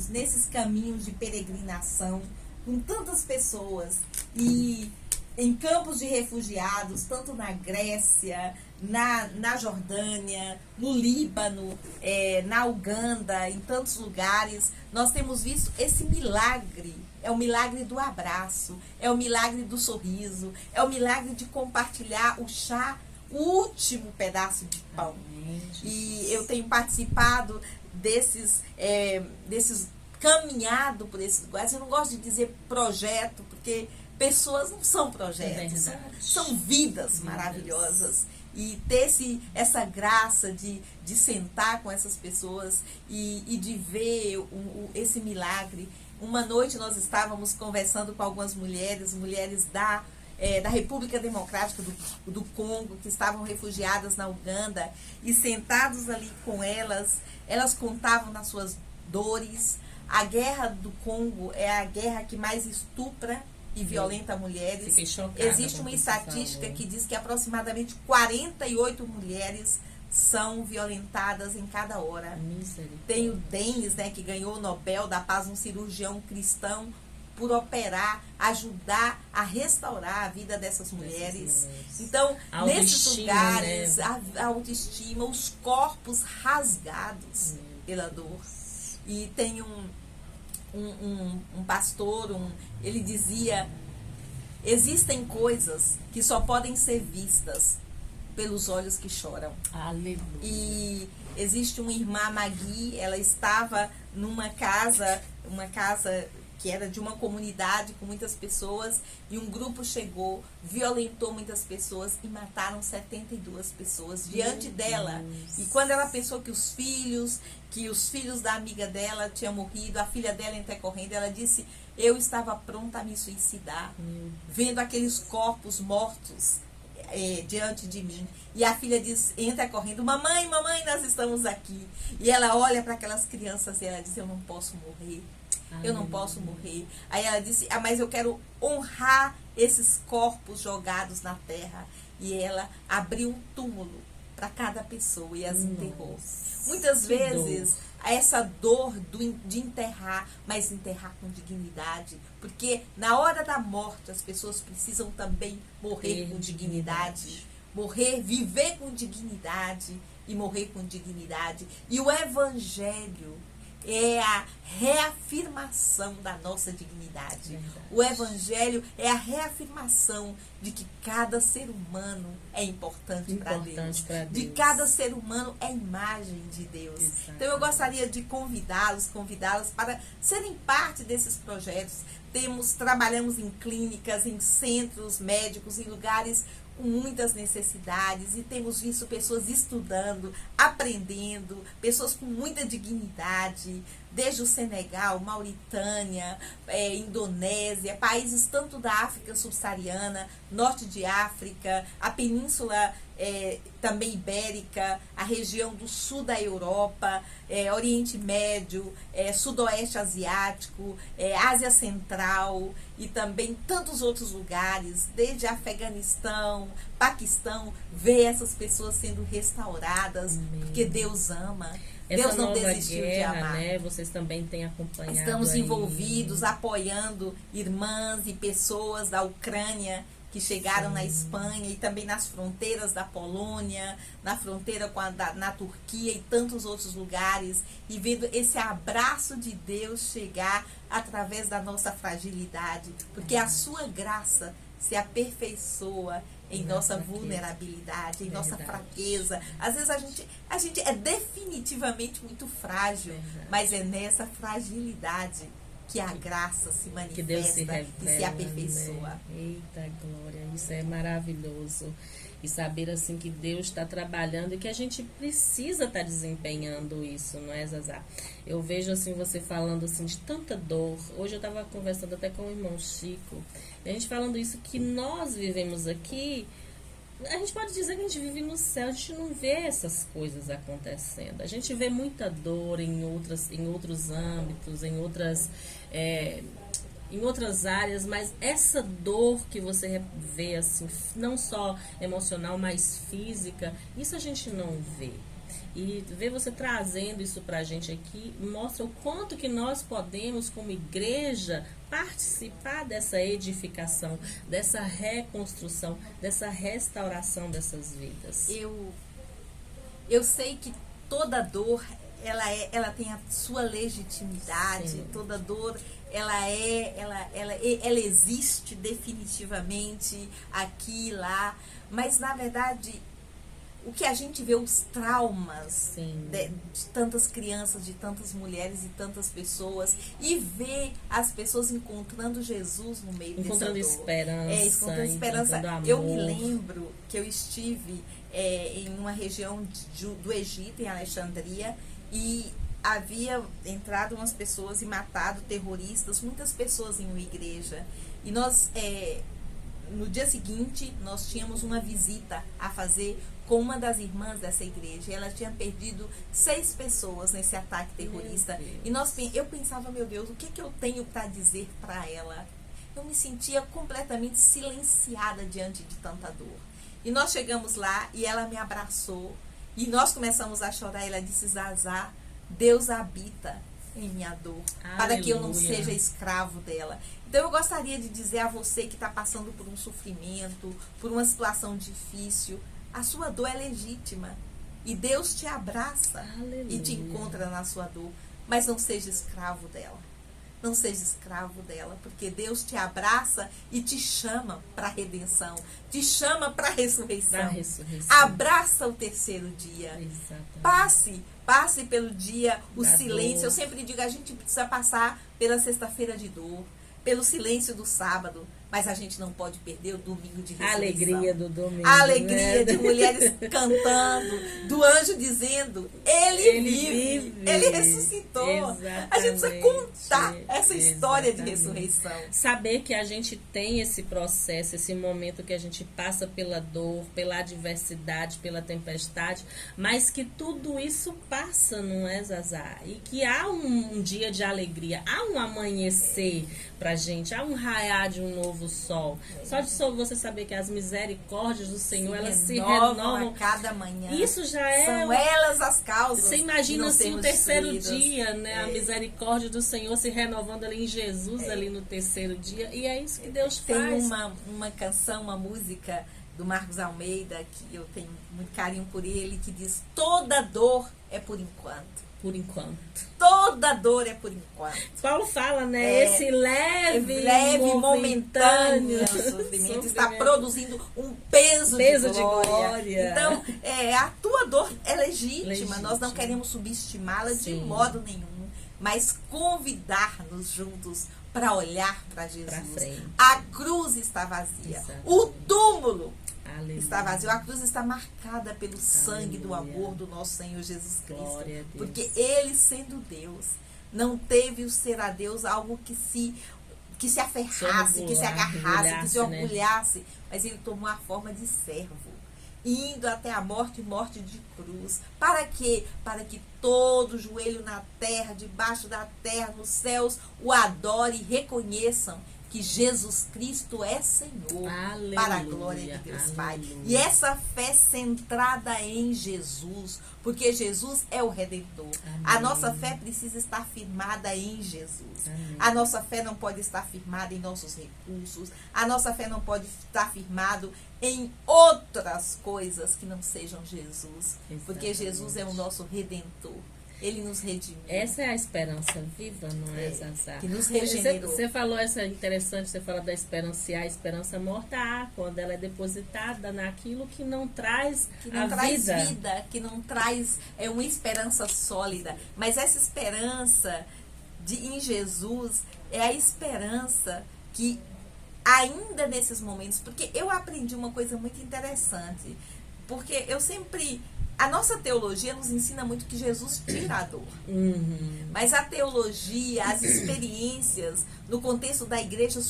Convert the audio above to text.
nesses caminhos de peregrinação com tantas pessoas e em campos de refugiados, tanto na Grécia, na Jordânia, no Líbano, na Uganda, em tantos lugares, nós temos visto esse milagre. É o milagre do abraço, é o milagre do sorriso, é o milagre de compartilhar o chá, o último pedaço de pão. E eu tenho participado desses caminhado por esses lugares. Eu não gosto de dizer projeto, porque pessoas não são projetos, são vidas maravilhosas. E ter essa graça de sentar com essas pessoas e de ver esse milagre. Uma noite nós estávamos conversando com algumas mulheres da República Democrática do Congo, que estavam refugiadas na Uganda, e sentados ali com elas contavam nas suas dores. A guerra do Congo é a guerra que mais estupra e violenta mulheres. Existe uma estatística que diz que aproximadamente 48 mulheres são violentadas em cada hora. Tem o Denis, que ganhou o Nobel da Paz, um cirurgião cristão, por operar, ajudar a restaurar a vida dessas mulheres. Então, nesses lugares, a autoestima, os corpos rasgados pela dor. E tem um pastor, ele dizia: existem coisas que só podem ser vistas pelos olhos que choram. Aleluia. E existe uma irmã Magui, ela estava numa casa que era de uma comunidade com muitas pessoas, e um grupo chegou, violentou muitas pessoas e mataram 72 pessoas diante dela. E quando ela pensou que os filhos da amiga dela tinham morrido, a filha dela entrou correndo, ela disse: eu estava pronta a me suicidar, vendo aqueles corpos mortos diante de mim. E a filha entra correndo: mamãe, nós estamos aqui. E ela olha para aquelas crianças e ela diz: eu não posso morrer. Eu não posso morrer. Aí ela disse: mas eu quero honrar esses corpos jogados na terra. E ela abriu um túmulo para cada pessoa e as enterrou. Muitas vezes, essa dor de enterrar, mas enterrar com dignidade. Porque na hora da morte, as pessoas precisam também morrer com dignidade. Viver com dignidade e morrer com dignidade. E o Evangelho é a reafirmação da nossa dignidade. Verdade. O Evangelho é a reafirmação de que cada ser humano é importante para Deus. De cada ser humano é imagem de Deus. Exatamente. Então eu gostaria de convidá-las para serem parte desses projetos. Trabalhamos em clínicas, em centros médicos, em lugares com muitas necessidades, e temos visto pessoas estudando, aprendendo, pessoas com muita dignidade, desde o Senegal, Mauritânia, Indonésia, países tanto da África subsaariana, norte de África, a península também ibérica, a região do sul da Europa, Oriente Médio, Sudoeste Asiático, Ásia Central e também tantos outros lugares, desde Afeganistão, Paquistão, ver essas pessoas sendo restauradas. Amém. Porque Deus ama. Deus não desistiu de amar. Né? Vocês também têm acompanhado. Estamos envolvidos, apoiando irmãs e pessoas da Ucrânia que chegaram na Espanha, e também nas fronteiras da Polônia, na fronteira na Turquia e tantos outros lugares, e vendo esse abraço de Deus chegar através da nossa fragilidade, porque a sua graça se aperfeiçoa em nossa vulnerabilidade, em nossa fraqueza. Às vezes a gente é definitivamente muito frágil, mas é nessa fragilidade que a graça se manifesta, que Deus se revela, e se aperfeiçoa. Né? Eita glória, isso é maravilhoso. E saber assim que Deus está trabalhando e que a gente precisa estar desempenhando isso, não é, Zazá? Eu vejo assim você falando assim de tanta dor. Hoje eu estava conversando até com o irmão Chico, e a gente falando isso, que nós vivemos aqui. A gente pode dizer que a gente vive no céu, a gente não vê essas coisas acontecendo. A gente vê muita dor em outros âmbitos, em outras áreas, mas essa dor que você vê, assim, não só emocional, mas física, isso a gente não vê. E ver você trazendo isso pra gente aqui mostra o quanto que nós podemos, como igreja, participar dessa edificação, dessa reconstrução, dessa restauração dessas vidas. Eu sei que toda dor, ela tem a sua legitimidade. Sim. Toda dor, ela existe definitivamente aqui e lá, mas na verdade o que a gente vê, os traumas de tantas crianças, de tantas mulheres e tantas pessoas, e ver as pessoas encontrando Jesus no meio dessa dor. Encontrando esperança. Eu me lembro que eu estive em uma região do Egito, em Alexandria, e havia entrado umas pessoas e matado terroristas, muitas pessoas em uma igreja. E nós, no dia seguinte, nós tínhamos uma visita a fazer com uma das irmãs dessa igreja. Ela tinha perdido 6 pessoas nesse ataque terrorista. E eu pensava, meu Deus, o que eu tenho para dizer para ela? Eu me sentia completamente silenciada diante de tanta dor. E nós chegamos lá e ela me abraçou. E nós começamos a chorar. Ela disse: Zazá, Deus habita em minha dor, para que eu não seja escravo dela. Então eu gostaria de dizer a você que está passando por um sofrimento, por uma situação difícil, a sua dor é legítima. E Deus te abraça. Aleluia. E te encontra na sua dor. Mas não seja escravo dela. Não seja escravo dela, porque Deus te abraça e te chama para a redenção, te chama para a ressurreição. Abraça o terceiro dia. Exatamente. Passe pelo dia, o silêncio. Eu sempre digo, a gente precisa passar pela sexta-feira de dor, pelo silêncio do sábado, mas a gente não pode perder o domingo de ressurreição. A alegria do domingo. A alegria de mulheres cantando, do anjo dizendo: Ele vive, Ele ressuscitou. Exatamente. A gente precisa contar essa história de ressurreição. Saber que a gente tem esse processo, esse momento que a gente passa pela dor, pela adversidade, pela tempestade, mas que tudo isso passa, não é, Zazá? E que há um dia de alegria, há um amanhecer pra gente, há um raiar de um novo sol. Só de você saber que as misericórdias do Senhor, elas se renovam a cada manhã. Isso já é... São elas as causas. Você imagina assim o terceiro dia, né? A misericórdia do Senhor se renovando ali em Jesus, ali no terceiro dia. E é isso que Deus faz. Tem uma canção, uma música do Marcos Almeida, que eu tenho muito carinho por ele, que diz: toda dor é por enquanto. Por enquanto. Toda dor é por enquanto. Paulo fala, né? Esse leve momentâneo sofrimento está produzindo um peso de glória. Então, a tua dor é legítima. Nós não queremos subestimá-la de modo nenhum, mas convidar-nos juntos para olhar para Jesus. A cruz está vazia. Exato. O túmulo está vazio. A cruz está marcada pelo sangue do amor do nosso Senhor Jesus Cristo. Porque Ele, sendo Deus, não teve o ser a Deus algo que se aferrasse, que se agarrasse, que se orgulhasse. Mas Ele tomou a forma de servo, indo até a morte de cruz. Para quê? Para que todo joelho na terra, debaixo da terra, nos céus, o adore e reconheçam que Jesus Cristo é Senhor. Aleluia, para a glória de Deus Pai. E essa fé centrada em Jesus, porque Jesus é o Redentor. Amém. A nossa fé precisa estar firmada em Jesus. Amém. A nossa fé não pode estar firmada em nossos recursos. A nossa fé não pode estar firmada em outras coisas que não sejam Jesus. Exatamente. Porque Jesus é o nosso Redentor. Ele nos redimiu. Essa é a esperança viva, não é, Zazá? Que nos regenerou. Você falou, essa é interessante, você fala da esperança, e a esperança morta, quando ela é depositada naquilo que não traz vida, que não traz uma esperança sólida. Mas essa esperança em Jesus é a esperança que ainda nesses momentos, porque eu aprendi uma coisa muito interessante, porque a nossa teologia nos ensina muito que Jesus tira a dor. Mas a teologia, as experiências no contexto da igreja